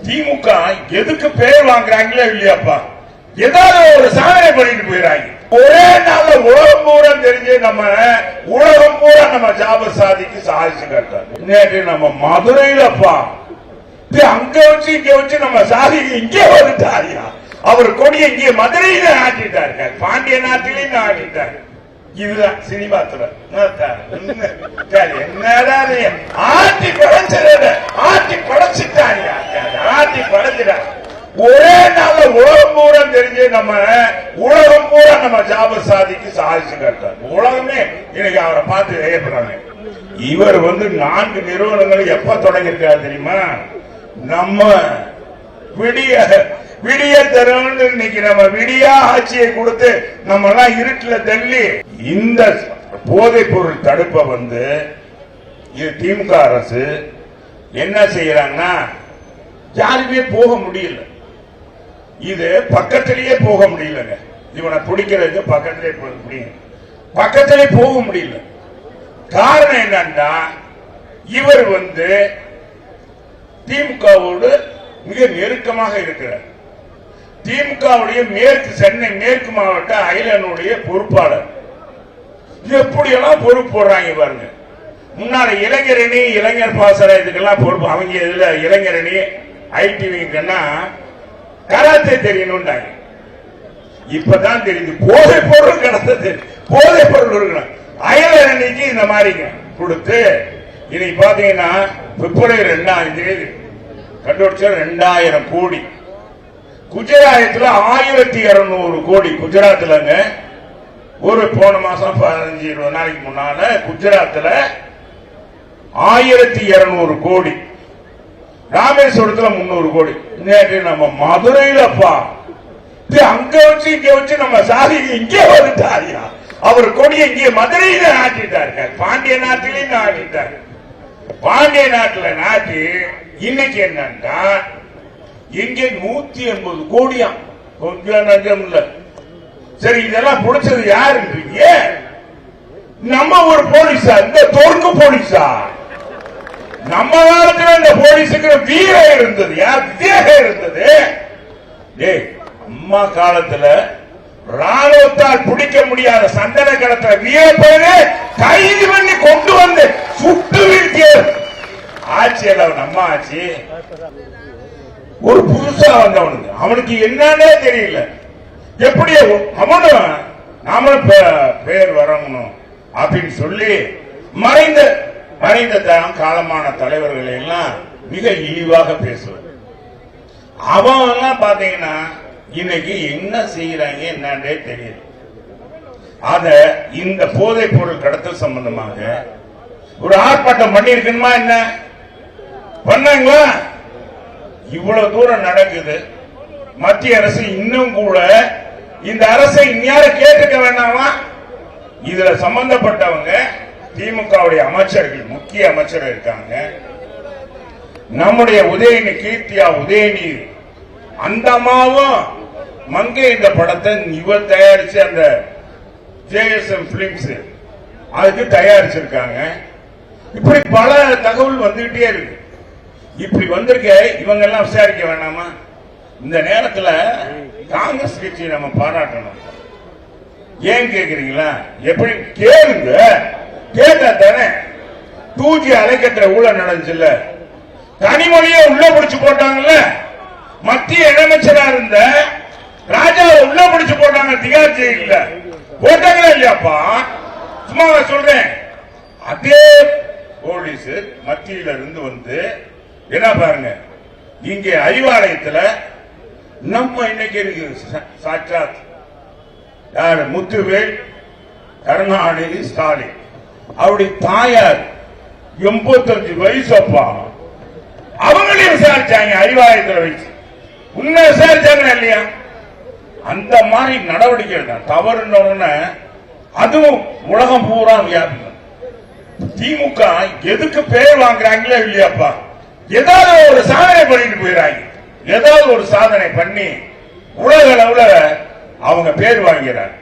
திமுக எதுக்கு பேர் வாங்குறாங்களோ இல்லையாப்பா, ஏதாவது ஒரு சாதனை பண்ணிட்டு போயிடறாங்க. ஒரே நாள்ல உலகம் பூரா தெரிஞ்சு நம்ம உலகம் பூரா நம்ம ஜாபர் சாதிக்கு சாதிச்சு காட்டாரு. நேற்று நம்ம மதுரையிலப்பா அங்க வச்சு இங்க வச்சு நம்ம சாதி இங்கே வந்துட்டாரியா. அவர் கொடியை இங்கே மதுரையில ஆட்டிட்டாரு, பாண்டிய நாட்டிலையும் ஆட்டிட்டாரு. இதுதான் சினிமா துறை. என்னடா ஆட்டி படைச்சிட ஆட்டி படைச்சிட்டாரியா, ஆட்டி படைச்சிட்டாரு. ஒரே நாள்ல உலகம் பூரா தெரிஞ்சு நம்ம உலகம் பூரா நம்ம ஜாபர் சாதிக்கு சாதிச்சு காட்டாரு. உலகமே இன்னைக்கு அவரை பார்த்து ஏற்படுறாங்க. இவர் 4 நிறுவனங்கள் எப்ப தொடங்கியிருக்காரு தெரியுமா? நம்ம விடிய தரும் இன்னைக்கு நம்ம விடியா ஆட்சியை கொடுத்து நம்ம எல்லாம் இருட்டுல தள்ளி இந்த போதைப் பொருள் தடுப்பை இது திமுக அரசு என்ன செய்யறாங்கன்னா யாருமே போக முடியல. இது பக்கத்திலேயே போக முடியலங்க. இவனை பிடிக்கிறதுக்கு பக்கத்திலே போக முடியல. காரணம் என்னன்னா இவர் திமுகவோடு மிக நெருக்கமாக இருக்கிறார். திமுகவுடைய சென்னை மேற்கு மாவட்ட அயலனுடைய பொறுப்பாளர். எப்படியெல்லாம் பொறுப்பு போடுறாங்க பாருங்க. முன்னால இளைஞரணி இளைஞர் பாசற இதுக்கெல்லாம் பொறுப்பு. அவங்க இதுல இளைஞரணி ஐடிவிக்குன்னா கராத்தே தெரியணும்டாங்க. இப்பதான் தெரியுது போதைப் பொருள் கடத்த போதைப் பொருள் இருக்கணும். அயலரணிக்கு இந்த மாதிரி கொடுத்து இன்னைக்கு பாத்தீங்கன்னா பிப்ரவரி 2ஆம் தேதி கண்டுபிடிச்ச 2000 கோடி. குஜராத்தில் 1200 கோடி. குஜராத்லங்க ஒரு போன மாசம் 15-20 நாளைக்கு முன்னால குஜராத்தில் 1200 கோடி. ராமேஸ்வரத்தில் 300 கோடி. நேற்று நம்ம மதுரையிலப்பா அங்க வச்சு இங்க வச்சு நம்ம சாதி இங்கே வந்துட்டாரியா. அவர் கொடியை இங்கே மதுரையில ஆட்டிட்டாரு, பாண்டிய நாட்டிலையும் ஆட்டிட்டாரு. பாண்டிய நாட்டுல நாட்டி இன்னைக்கு என்னன்னா இங்க 180 கோடியா. கொஞ்சம் நஞ்சம் இல்ல. சரி, இதெல்லாம் பிடிச்சது யாருன்றீங்க? நம்ம ஒரு போலீஸா? இந்த தொருக்கு போலீஸா? நம்ம காலத்துல இந்த போலீஸுக்கு வீரம் இருந்தது, விவேகம் இருந்தது. அம்மா காலத்துல ராணுவத்தால் பிடிக்க முடியாத சந்தன கடத்தல வீரப்பயனே கைது பண்ணி கொண்டு வந்து சுட்டு வீழ்த்திய ஆட்சி நம்ம ஆட்சி. ஒரு புதுசா வந்தவனுக்கு அவனுக்கு என்னன்னே தெரியல. எப்படி அவனும் நாமளும் பேர் வரணும் அப்படின்னு சொல்லி மறைந்த காலமான தலைவர்களை எல்லாம் மிக இழிவாக பேசுவார். அவன் எல்லாம் பாத்தீங்கன்னா இன்னைக்கு என்ன செய்யறாங்க என்னன்னே தெரியுது. அத இந்த போதைப் பொருள் கடத்தல் சம்பந்தமாக ஒரு ஆர்ப்பாட்டம் பண்ணி இருக்கணுமா? என்ன பண்ணாங்களா? இவ்வளவு தூரம் நடக்குது. மத்திய அரசு இன்னும் கூட இந்த அரசை இந்நேரம் கேட்டுக்க வேண்டாமா? இதுல சம்பந்தப்பட்டவங்க திமுகவுடைய அமைச்சர்கள், முக்கிய அமைச்சர்கள் இருக்காங்க. நம்முடைய கீர்த்தியா உதயநிதி அந்த அம்மாவும் மங்கை இந்த படத்தை இவர் தயாரிச்சு அந்த JSM பிலிம்ஸ் அதுக்கு தயாரிச்சிருக்காங்க. இப்படி பல தகவல் வந்துகிட்டே இருக்கு. இப்படி வந்திருக்க இவங்க எல்லாம் விசாரிக்க வேண்டாமா? இந்த நேரத்தில் காங்கிரஸ் கட்சியை நம்ம பாராட்டணும். ஏன் கேக்குறீங்களா? எப்படி கேளுங்க, கேட்டா தானே. 2G அலைக்கற்ற ஊழல் நடந்துச்சுல்ல, கனிமொழியை உள்ள பிடிச்சு போட்டாங்கல்ல. மத்திய இணையமைச்சரா இருந்த ராஜாவை உள்ள பிடிச்சு போட்டாங்க திகார் ஜெயில. போட்டாங்களா இல்லையாப்பா? சும்மா சொல்றேன். அதே போலீஸ் மத்தியில இருந்து என்ன பாருங்க, இங்கே அறிவாலயத்தில் நம்ம இன்னைக்கு இருக்கு சாட்சாத் யாரு முத்துவேல் கருணாநிதி ஸ்டாலின் அவருடைய தாயார் 85 வயசப்பா. அவங்களையும் விசாரிச்சாங்க அறிவாலயத்தில் வச்சு. உன்ன விசாரிச்சாங்க இல்லையா? அந்த மாதிரி நடவடிக்கை தவறுன்னு அதுவும் உலகம் பூரா வியாபி. திமுக எதுக்கு பேர் வாங்குறாங்களோ இல்லையாப்பா, ஏதாவது ஒரு சாதனை பண்ணிட்டு போயிடறாங்க. ஏதாவது ஒரு சாதனை பண்ணி உலக அளவுல அவங்க பேர் வாங்கிறாங்க.